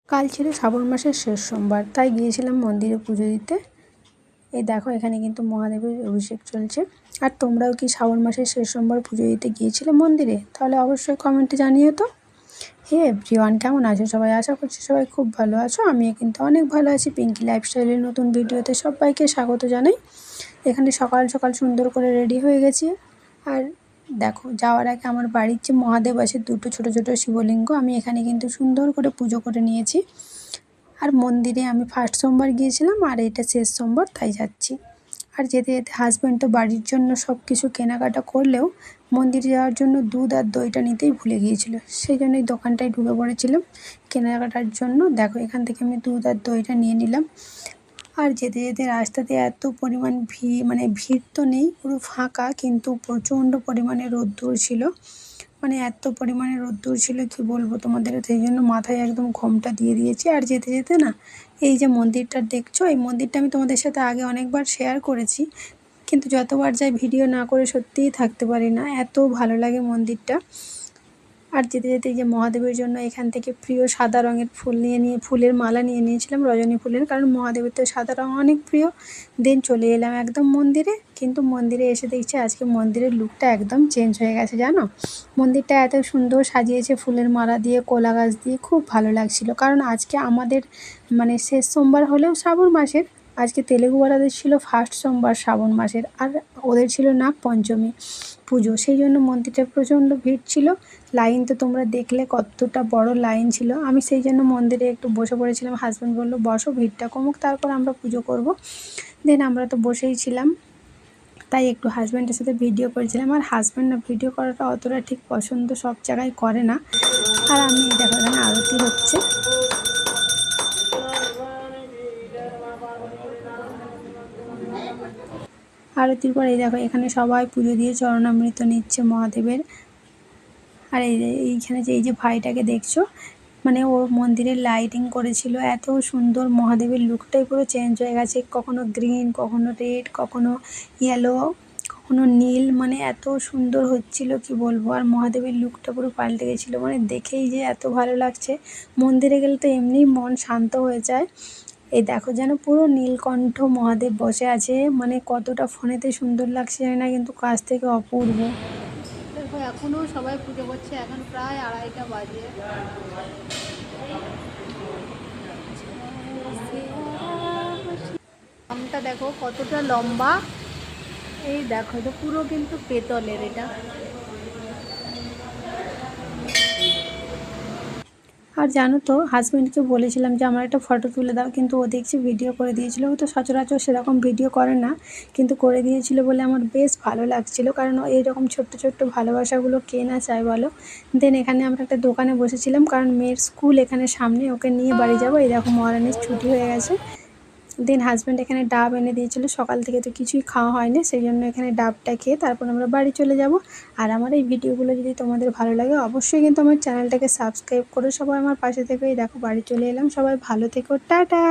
কাল ছিল শ্রাবণ মাসের শেষ সোমবার, তাই গিয়েছিলাম মন্দিরে পুজো দিতে। এই দেখো এখানে কিন্তু মহাদেবের অভিষেক চলছে। আর তোমরাও কি শ্রাবণ মাসের শেষ সোমবার পুজো দিতে গিয়েছিলে মন্দিরে? তাহলে অবশ্যই কমেন্টে জানিও তো। হে এভরিওয়ান, কেমন আছো সবাই? আশা করছি সবাই খুব ভালো আছো। আমিও কিন্তু অনেক ভালো আছি। পিঙ্কি লাইফস্টাইলের নতুন ভিডিওতে সবাইকে স্বাগত জানাই। এখানে সকাল সকাল সুন্দর করে রেডি হয়ে গেছি। আর দেখো, যাওয়ার আগে আমার বাড়ির যে মহাদেব আছে, দুটো ছোট ছোট শিবলিঙ্গ, আমি এখানে কিন্তু সুন্দর করে পুজো করে নিয়েছি। আর মন্দিরে আমি ফার্স্ট সোমবার গিয়েছিলাম, আর এটা শেষ সোমবার, তাই যাচ্ছি। আর যেতে যেতে হাজব্যান্ড তো বাড়ির জন্য সব কিছু কেনাকাটা করলেও মন্দিরে যাওয়ার জন্য দুধ আর দইটা নিতেই ভুলে গিয়েছিল। সেই জন্য এই দোকানটায় ঢুকে পড়েছিলাম কেনাকাটার জন্য। দেখো এখান থেকে আমি দুধ আর দইটা নিয়ে নিলাম। আর যেতে যেতে রাস্তাতে এত পরিমাণ ভিড় তো নেই, পুরো ফাঁকা, কিন্তু প্রচণ্ড পরিমাণে রোদ্দুর ছিল। এত পরিমাণে রোদ্দুর ছিল কি বলবো তোমাদের, সেই জন্য মাথায় একদম ঘোমটা দিয়ে দিয়েছি। আর যেতে যেতে না, এই যে মন্দিরটা দেখছো, এই মন্দিরটা আমি তোমাদের সাথে আগে অনেকবার শেয়ার করেছি, কিন্তু যতবার যাই ভিডিও না করে সত্যিই থাকতে পারি না, এত ভালো লাগে মন্দিরটা। আর যেতে যেতে এই যে মহাদেবের জন্য এখান থেকে প্রিয় সাদা রঙের ফুলের মালা নিয়ে নিয়েছিলাম, রজনী ফুলের, কারণ মহাদেবের তো সাদা রঙ অনেক প্রিয়। দেন চলে এলাম একদম মন্দিরে। কিন্তু মন্দিরে এসে দেখছি আজকে মন্দিরের লুকটা একদম চেঞ্জ হয়ে গেছে, জানো। মন্দিরটা এত সুন্দর সাজিয়েছে ফুলের মালা দিয়ে, কলা গাছ দিয়ে, খুব ভালো লাগছিল। কারণ আজকে আমাদের শেষ সোমবার হলেও শ্রাবণ মাসের, আজকে তেলেগুওয়ালাদের ছিল ফার্স্ট সোমবার শ্রাবণ মাসের, আর ওদের ছিল নাগ পঞ্চমী পুজো। সেই জন্য মন্দিরটা প্রচণ্ড ভিড় ছিল। লাইন তো তোমরা দেখলে কতটা বড় লাইন ছিল। আমি সেই জন্য মন্দিরে একটু বসে পড়েছিলাম। হাজব্যান্ড বললো বসো, ভিড়টা কমুক, তারপর আমরা পুজো করব। দেন আমরা তো বসেই ছিলাম, তাই একটু হাজব্যান্ডের সাথে ভিডিও করেছিলাম। আর হাজব্যান্ড না ভিডিও করাটা অতটা ঠিক পছন্দ সব জায়গায় করে না। আর আমি দেখো এখানে আরতি হচ্ছে। আরতির পর এই দেখো এখানে সবাই পুজো দিয়ে চরণামৃত নিচ্ছে মহাদেবের। আর এইখানে এই যে ভাইটাকে দেখছো, ও মন্দিরের লাইটিং করেছিল, এত সুন্দর। মহাদেবের লুকটাই পুরো চেঞ্জ হয়ে গেছে, কখনো গ্রিন, কখনো রেড, কখনো ইয়েলো, কখনো নীল, এত সুন্দর হচ্ছিল কি বলবো। আর মহাদেবের লুকটা পুরো পাল্টে গেছিলো, দেখেই যে এত ভালো লাগছে। মন্দিরে গেলে তো এমনিই মন শান্ত হয়ে যায়। এই দেখো যেন পুরো নীলকণ্ঠ মহাদেব বসে আছে, কতটা ফোনেতে সুন্দর লাগছে জানি না, কিন্তু কাছ থেকে অপূর্ব। দেখো এখনও সবাই পুজো করছে, এখন প্রায় 2:30টা বাজে। আমটা দেখো কতটা লম্বা, এই দেখো এটা পুরো কিন্তু পেতলের। এটা আর জানো তো, হাজব্যান্ডকে বলেছিলাম যে আমার একটা ফটো তুলে দাও, কিন্তু ও দেখছি ভিডিও করে দিয়েছিল। ও তো সচরাচর সেরকম ভিডিও করে না, কিন্তু করে দিয়েছিল বলে আমার বেশ ভালো লাগছিল, কারণ এইরকম ছোট্ট ছোট্ট ভালোবাসাগুলো কে না চায় বলো। দেন এখানে আমরা একটা দোকানে বসেছিলাম, কারণ মেয়ের স্কুল এখানে সামনে, ওকে নিয়ে বাড়ি যাবো। এই দেখো মহারানীর ছুটি হয়ে গেছে। দেন হাজব্যান্ড এখানে ডাব এনে দিয়েছিল, সকাল থেকে তো কিছুই খাওয়া হয়নি, সেই জন্য এখানে ডাবটা খেয়ে তারপর আমরা বাড়ি চলে যাব। আর আমার এই ভিডিওগুলো যদি তোমাদের ভালো লাগে, অবশ্যই কিন্তু আমার চ্যানেলটাকে সাবস্ক্রাইব করে সবাই আমার পাশে থেকে। এই দেখো বাড়ি চলে এলাম, সবাই ভালো থেকো, টাটা।